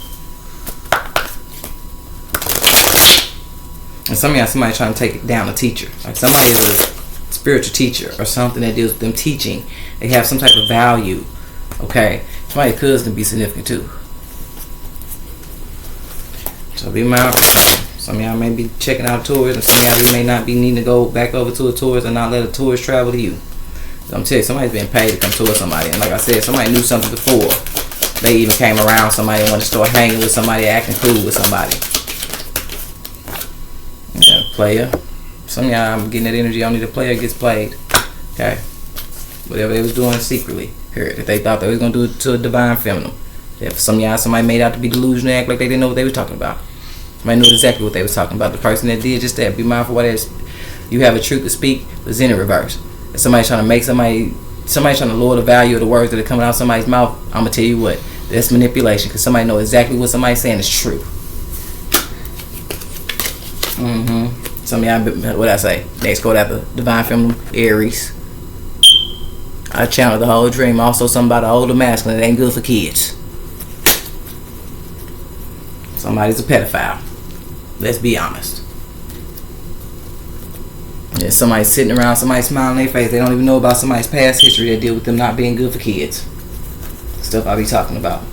And somebody trying to take down a teacher. Like somebody is a spiritual teacher or something that deals with them teaching. They have some type of value. Okay, somebody's cousin can be significant too. So be mindful. Some of y'all may be checking out tours, and some of y'all may not be needing to go back over to a tourist and not let a tourist travel to you. So I'm telling you, somebody's been paid to come tour somebody, and like I said, somebody knew something before. They even came around somebody and wanted to start hanging with somebody, acting cool with somebody. Yeah, player. Some of y'all, I'm getting that energy. Only the player gets played. Okay, whatever they was doing secretly here, that they thought they was gonna do it to a divine feminine. If some of y'all, somebody made out to be delusional, act like they didn't know what they was talking about. Somebody knew exactly what they was talking about. The person that did just that, be mindful what it is. You have a truth to speak, but it's in the reverse. If somebody's trying to make somebody trying to lower the value of the words that are coming out of somebody's mouth, I'm gonna tell you what, that's manipulation, because somebody know exactly what somebody's saying is true. Some of y'all, what I say, next code after divine feminine, Aries. I channeled the whole dream. Also something about the older masculine that ain't good for kids. Somebody's a pedophile. Let's be honest. Yeah, somebody sitting around, somebody smiling in their face. They don't even know about somebody's past history that deal with them not being good for kids. Stuff I be talking about.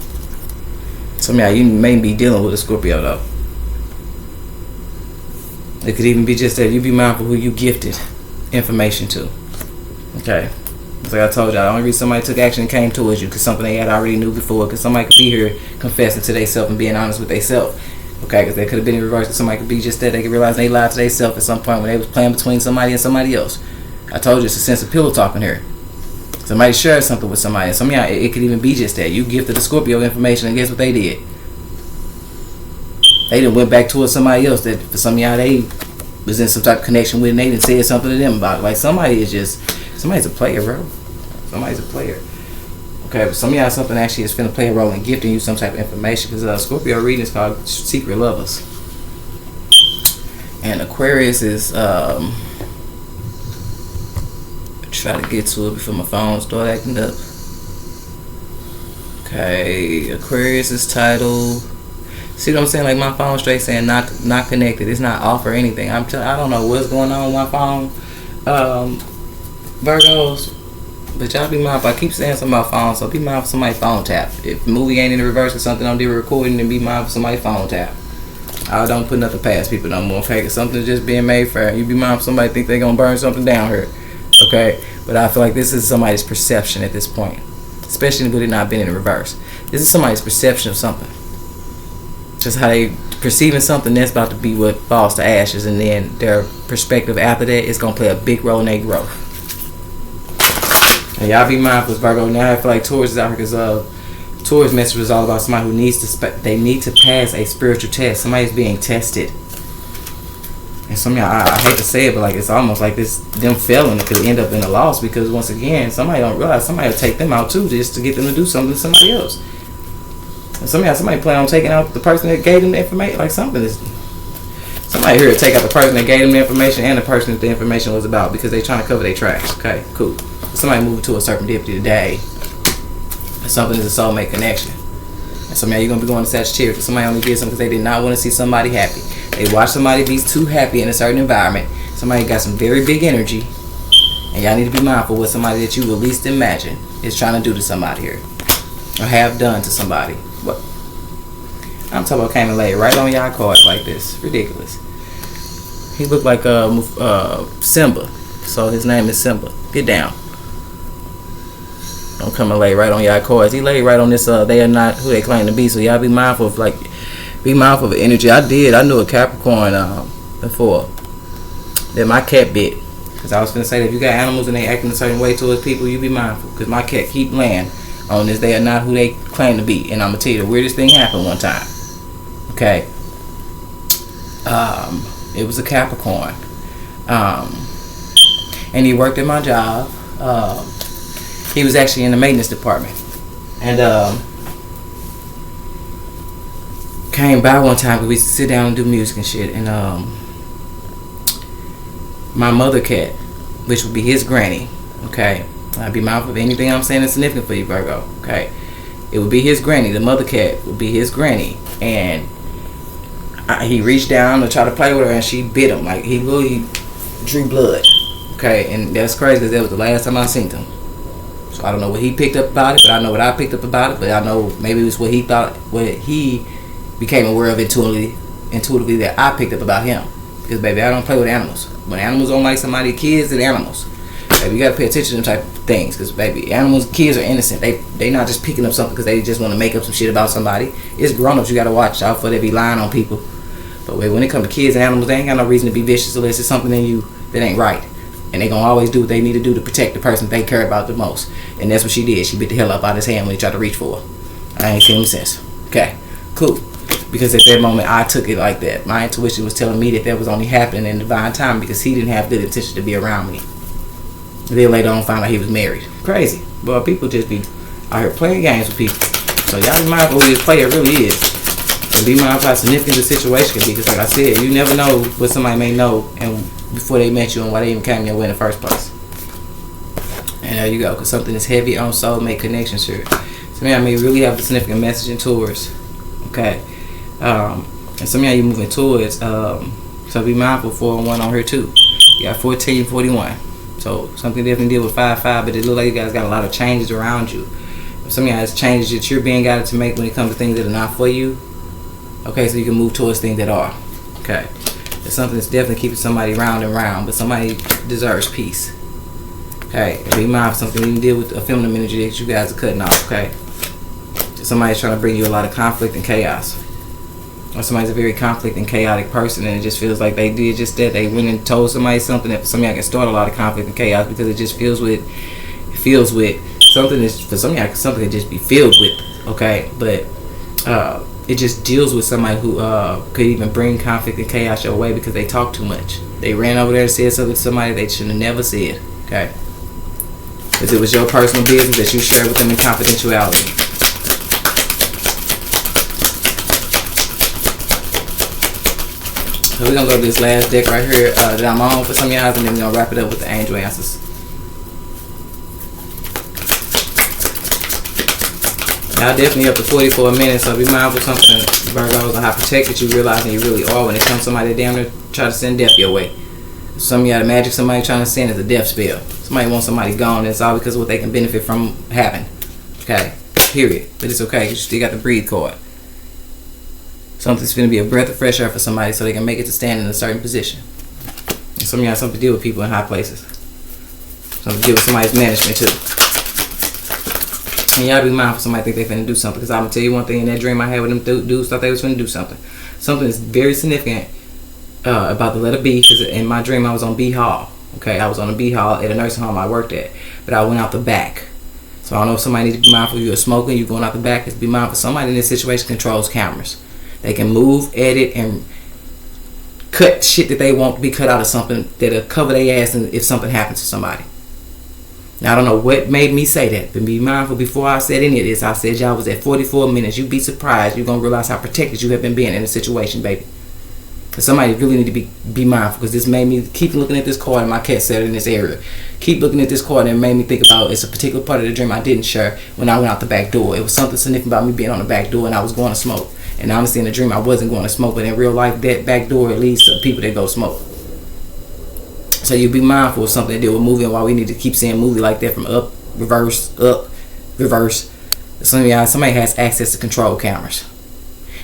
Some of y'all, you may be dealing with a Scorpio though. It could even be just that you be mindful who you gifted information to. Okay. Like I told y'all, the only reason somebody took action and came towards you because something they had already knew before. Because somebody could be here confessing to themselves and being honest with themselves. Okay, because they could have been in reverse. Somebody could be just that. They could realize they lied to themselves at some point when they was playing between somebody and somebody else. I told you, it's a sense of pillow talking here. Somebody shared something with somebody. And some of y'all, it could even be just that. You gifted the Scorpio information, and guess what they did? They done went back towards somebody else that for some of y'all they was in some type of connection with, and they done said something to them about it. Like somebody's a player, bro. Somebody's a player. Okay, but some of y'all, something actually is finna play a role in gifting you some type of information, because Scorpio reading is called Secret Lovers. And Aquarius is try to get to it before my phone start acting up. Okay, Aquarius is titled. See what I'm saying? Like my phone straight saying not connected. It's not off or anything. I don't know what's going on with my phone. Virgos, But y'all be mindful. I keep saying something about phone, so be mindful of somebody's phone tap. If the movie ain't in the reverse or something on the recording, then be mindful of somebody's phone tap. I don't put nothing past people no more. Okay, something's just being made fair. You be mindful somebody think they gonna burn something down here. Okay, but I feel like this is somebody's perception at this point, especially with it not being in the reverse. This is somebody's perception of something. Just how they perceiving something that's about to be what falls to ashes, and then their perspective after that is gonna play a big role in their growth. And y'all be mindful, Virgo. Now I feel like Taurus is out here because Taurus message was all about somebody who needs to they need to pass a spiritual test. Somebody's being tested. And some of y'all, I hate to say it, but like it's almost like this them failing. It could end up in a loss because once again, somebody don't realize somebody will take them out too just to get them to do something to somebody else. And some of y'all, somebody plan on taking out the person that gave them the information. Like something is, somebody here to take out the person that gave them the information and the person that the information was about because they trying to cover their tracks. Okay, cool. Somebody moving to a serendipity today. Something is a soulmate connection. And some of y'all, you're going to be going to Sagittarius because somebody only did something because they did not want to see somebody happy. They watch somebody be too happy in a certain environment. Somebody got some very big energy. And y'all need to be mindful what somebody that you will least imagine is trying to do to somebody here. Or have done to somebody. What? I'm talking about came and laid right on y'all cards like this. Ridiculous. He looked like Simba. So his name is Simba. Get down. Don't come and lay right on y'all cards. He laid right on this. They are not who they claim to be. So y'all be mindful of be mindful of energy. I knew a Capricorn before that my cat bit. Cause I was gonna say that if you got animals and they acting a certain way towards people, you be mindful. Cause my cat keep laying on this. They are not who they claim to be. And I'm gonna tell you the weirdest thing happened one time. Okay. It was a Capricorn. And he worked at my job. He was actually in the maintenance department, and came by one time because we used to sit down and do music and shit. And my mother cat, which would be his granny, okay. I'd be mindful of anything I'm saying that's significant for you, Virgo. Okay, it would be his granny. The mother cat would be his granny, and he reached down to try to play with her, and she bit him. Like he really drew blood. Okay, and that's crazy because that was the last time I seen him. So I don't know what he picked up about it, but I know what I picked up about it. But I know maybe it was what he thought, what he became aware of intuitively that I picked up about him. Because baby, I don't play with animals. When animals don't like somebody, kids and animals. Baby, you gotta pay attention to them type of things. Because baby, animals, kids are innocent. They not just picking up something because they just want to make up some shit about somebody. It's grown-ups you gotta watch out for. They be lying on people. But when it comes to kids and animals, they ain't got no reason to be vicious unless it's something in you that ain't right. And they gonna always do what they need to do to protect the person they care about the most. And that's what she did. She bit the hell up out of his hand when he tried to reach for her. I ain't seen him since. Okay, cool. Because at that moment, I took it like that. My intuition was telling me that was only happening in divine time because he didn't have good intention to be around me. Then later on, found out he was married. Crazy. But people just be out here playing games with people. So y'all be mindful who this player really is. And be mindful how significant the situation can be. Because like I said, you never know what somebody may know and before they met you and why they even came your way in the first place. And there you go, because something is heavy on soulmate connections here. Some of y'all may really have a significant message in Taurus. Okay. And some of y'all you moving towards, so be mindful 4-1 on here too. You got 14-41. So something definitely deal with 5-5, but it looks like you guys got a lot of changes around you. Some of y'all has changes that you're being guided to make when it comes to things that are not for you. Okay, so you can move towards things that are. Okay. It's something that's definitely keeping somebody round and round, but somebody deserves peace. Okay, and be mindful of something you can deal with a feminine energy that you guys are cutting off. Okay, somebody's trying to bring you a lot of conflict and chaos, or somebody's a very conflict and chaotic person, and it just feels like they did just that. They went and told somebody something that for some of y'all can start a lot of conflict and chaos because it just feels with something that's for some of y'all something that just be filled with. Okay, but it just deals with somebody who could even bring conflict and chaos your way because they talk too much. They ran over there and said something to somebody they should have never said. Okay, because it was your personal business that you shared with them in confidentiality. So we're gonna go to this last deck right here that I'm on for some of y'all, and then we're gonna wrap it up with the angel answers. Y'all definitely up to 44 minutes, so be mindful something, Virgos, on how protected you realize and you really are when it comes to somebody that damn near try to send death your way. Some of y'all, the magic somebody trying to send is a death spell. Somebody wants somebody gone. It's all because of what they can benefit from having. Okay, period. But it's okay. You still got the breathe card. Something's going to be a breath of fresh air for somebody so they can make it to stand in a certain position. And some of y'all have something to deal with people in high places. Something to deal with somebody's management too. And y'all be mindful somebody think they finna do something. Because I'm going to tell you one thing, in that dream I had with them dudes thought they was finna do something. Something is very significant about the letter B. Because in my dream I was on B Hall. Okay, I was on a B Hall at a nursing home I worked at. But I went out the back. So I don't know if somebody needs to be mindful. You're smoking, you're going out the back. Just be mindful. Somebody in this situation controls cameras. They can move, edit, and cut shit that they want to be cut out of something that'll cover their ass if something happens to somebody. Now, I don't know what made me say that, but be mindful. Before I said any of this, I said y'all was at 44 minutes. You'd be surprised. You're going to realize how protected you have been being in a situation, baby. Because somebody really need to be mindful, because this made me keep looking at this card, and my cat said in this area. Keep looking at this card, and it made me think about it's a particular part of the dream I didn't share when I went out the back door. It was something significant about me being on the back door, and I was going to smoke. And honestly, in the dream, I wasn't going to smoke, but in real life, that back door leads to people that go smoke. So you be mindful of something to do with moving. Why we need to keep saying movie like that, from up, reverse, somebody has access to control cameras.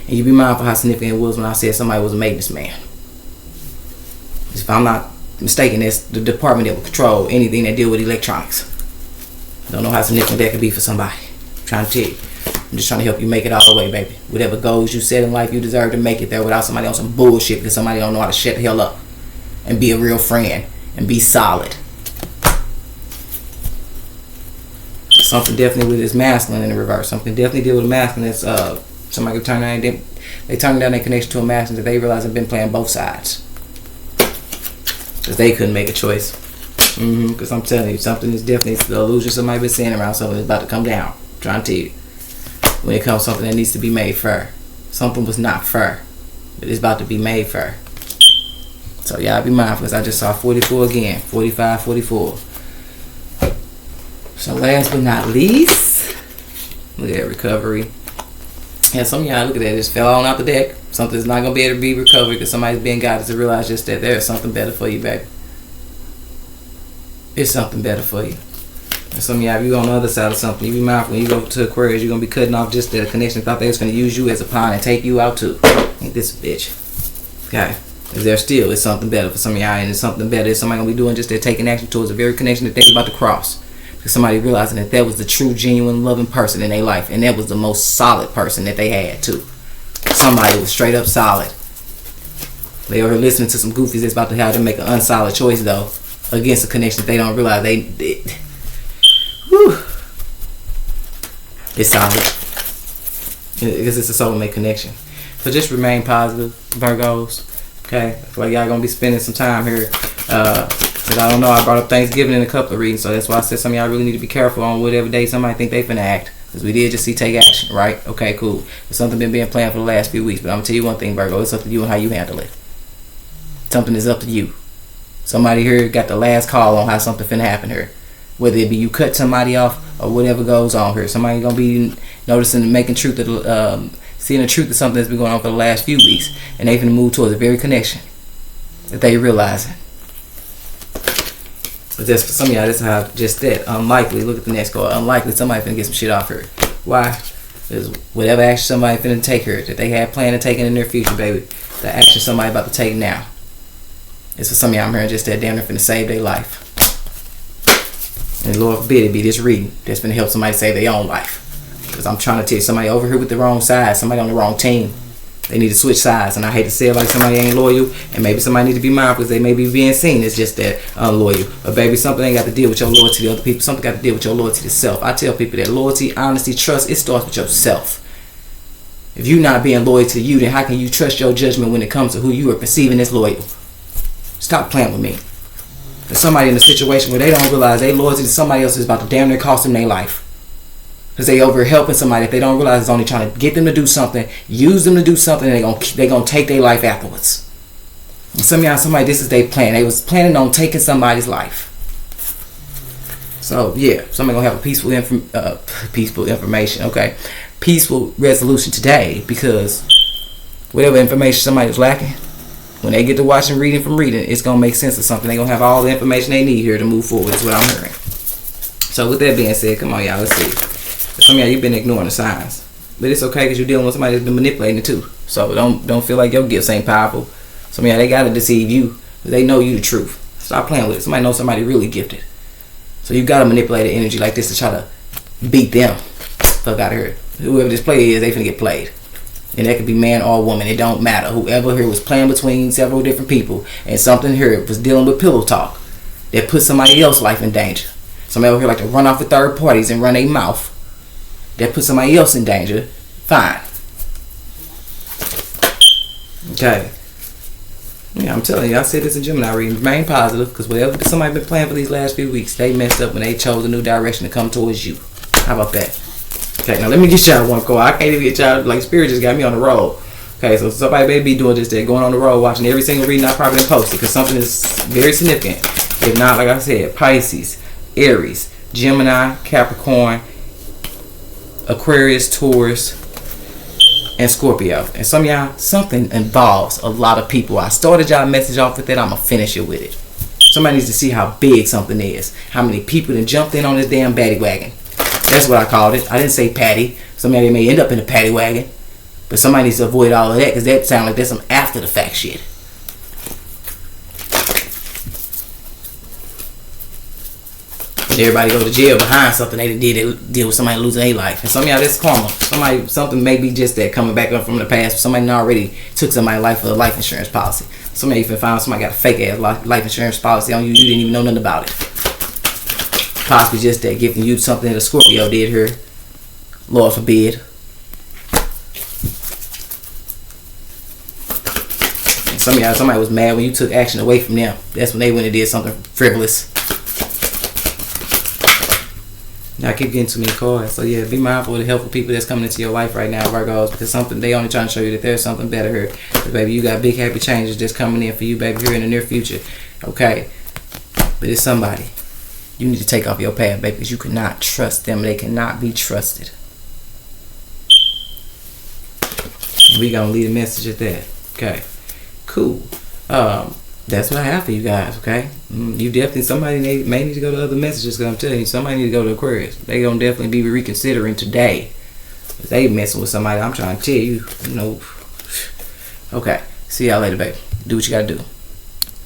And you be mindful how significant it was when I said somebody was a maintenance man. If I'm not mistaken, that's the department that will control anything that deal with electronics. Don't know how significant that could be for somebody. I'm trying to tell you. I'm just trying to help you make it all the way, baby. Whatever goals you set in life, you deserve to make it there without somebody on some bullshit, because somebody don't know how to shut the hell up and be a real friend and be solid. Something definitely with this masculine in the reverse. Something definitely deal with masculine that's somebody turn down their connection to a masculine that they realize have been playing both sides. Because they couldn't make a choice. Because I'm telling you, something is definitely the illusion somebody been saying around something is about to come down. I'm trying to tell you. When it comes to something that needs to be made fair. Something was not fair, but it's about to be made fair. So y'all be mindful, because I just saw 44 again. 45, 44. So last but not least, look at that recovery. And some of y'all, look at that, just fell on out the deck. Something's not going to be able to be recovered because somebody's being guided to realize just that there's something better for you, baby. It's something better for you. And some of y'all, if you on the other side of something, you be mindful when you go to Aquarius, you're going to be cutting off just the connection. Thought they was going to use you as a pawn and take you out too. Ain't this a bitch? Okay. Because there still is something better for some of y'all, and it's something better. Is somebody going to be doing just that, taking action towards the very connection that they're about to cross. Because somebody realizing that was the true, genuine, loving person in their life, and that was the most solid person that they had too. Somebody was straight up solid. They over listening to some goofies that's about to have them make an unsolid choice though, against a connection that they don't realize they did. Whew. It's solid. Because it's a soulmate connection. So just remain positive, Virgos. Okay? I feel like y'all gonna be spending some time here. Because I don't know, I brought up Thanksgiving in a couple of readings, so that's why I said some of y'all really need to be careful on whatever day somebody think they finna act. Because we did just see take action, right? Okay, cool. It's something been being planned for the last few weeks, but I'm gonna tell you one thing, Virgo. It's up to you and how you handle it. Something is up to you. Somebody here got the last call on how something finna happen here. Whether it be you cut somebody off or whatever goes on here. Somebody gonna be noticing and making truth of seeing the truth of something that's been going on for the last few weeks, and they finna move towards the very connection that they realizing. But that's for some of y'all, that's how just that. Unlikely. Look at the next card. Unlikely somebody finna get some shit off her. Why? Because whatever action somebody finna take her, that they had planned to take in their future, baby, the action somebody about to take now. It's for some of y'all, I'm hearing just that damn near finna save their life. And Lord forbid it be this reading that's finna help somebody save their own life. Because I'm trying to tell you, somebody over here with the wrong side, somebody on the wrong team. They need to switch sides, and I hate to say it like somebody ain't loyal, and maybe somebody need to be mindful because they may be being seen as just that unloyal. But baby, something ain't got to deal with your loyalty to other people. Something got to deal with your loyalty to self. I tell people that loyalty, honesty, trust, it starts with yourself. If you're not being loyal to you, then how can you trust your judgment when it comes to who you are perceiving as loyal? Stop playing with me. There's somebody in a situation where they don't realize they loyalty to somebody else is about to damn near cost them their life. Because they over helping somebody if they don't realize it's only trying to get them to do something, use them to do something, and they're gonna take their life afterwards. And some of y'all, somebody, this is their plan. They was planning on taking somebody's life. So yeah, somebody gonna have a peaceful information, okay? Peaceful resolution today, because whatever information somebody was lacking, when they get to watching, reading from reading, it's gonna make sense of something. They gonna have all the information they need here to move forward. That's what I'm hearing. So with that being said, come on, y'all, let's see. Some of y'all, you've been ignoring the signs, but it's okay because you're dealing with somebody that's been manipulating it too. So don't feel like your gifts ain't powerful. Some of y'all, they gotta deceive you. They know you the truth. Stop playing with it. Somebody knows somebody really gifted. So you gotta manipulate the energy like this to try to beat them. Fuck out of here. Whoever this player is, they finna get played. And that could be man or woman. It don't matter. Whoever here was playing between several different people and something here was dealing with pillow talk that put somebody else's life in danger. Somebody over here like to run off with third parties and run their mouth. That put somebody else in danger. Fine. Okay. Yeah, I'm telling you, I said this in Gemini reading. Remain positive, because whatever somebody been playing for these last few weeks, they messed up when they chose a new direction to come towards you. How about that? Okay, now let me get y'all one call. I can't even get y'all, like Spirit just got me on the road. Okay, so somebody may be doing this, they're going on the road, watching every single reading I probably posted, because something is very significant. If not, like I said, Pisces, Aries, Gemini, Capricorn, Aquarius, Taurus, and Scorpio. And some of y'all, something involves a lot of people. I started y'all message off with that. I'm going to finish it with it. Somebody needs to see how big something is. How many people that jumped in on this damn paddy wagon. That's what I called it. I didn't say patty. Somebody may end up in a paddy wagon. But somebody needs to avoid all of that, because that sounds like that's some after the fact shit. Everybody go to jail behind something they did with somebody losing their life. And some of y'all, that's karma. Something may be just that coming back up from the past. Somebody already took somebody's life for a life insurance policy. Some of you even found somebody got a fake ass life insurance policy on you. You didn't even know nothing about it. Possibly just that, giving you something that a Scorpio did here. Lord forbid. And some of y'all, somebody was mad when you took action away from them. That's when they went and did something frivolous. I keep getting too many cards. So yeah, be mindful of the helpful people that's coming into your life right now, Virgos, because they only trying to show you that there's something better here. But baby, you got big happy changes that's coming in for you, baby, here in the near future. Okay. But it's somebody. You need to take off your path, baby, because you cannot trust them. They cannot be trusted. And we gonna leave a message at that. Okay. Cool. That's what I have for you guys, okay? You definitely, somebody may need to go to other messages, because I'm telling you, somebody need to go to Aquarius. They gonna definitely be reconsidering today. If they messing with somebody, I'm trying to tell you, you know. Okay, see y'all later, baby. Do what you gotta do.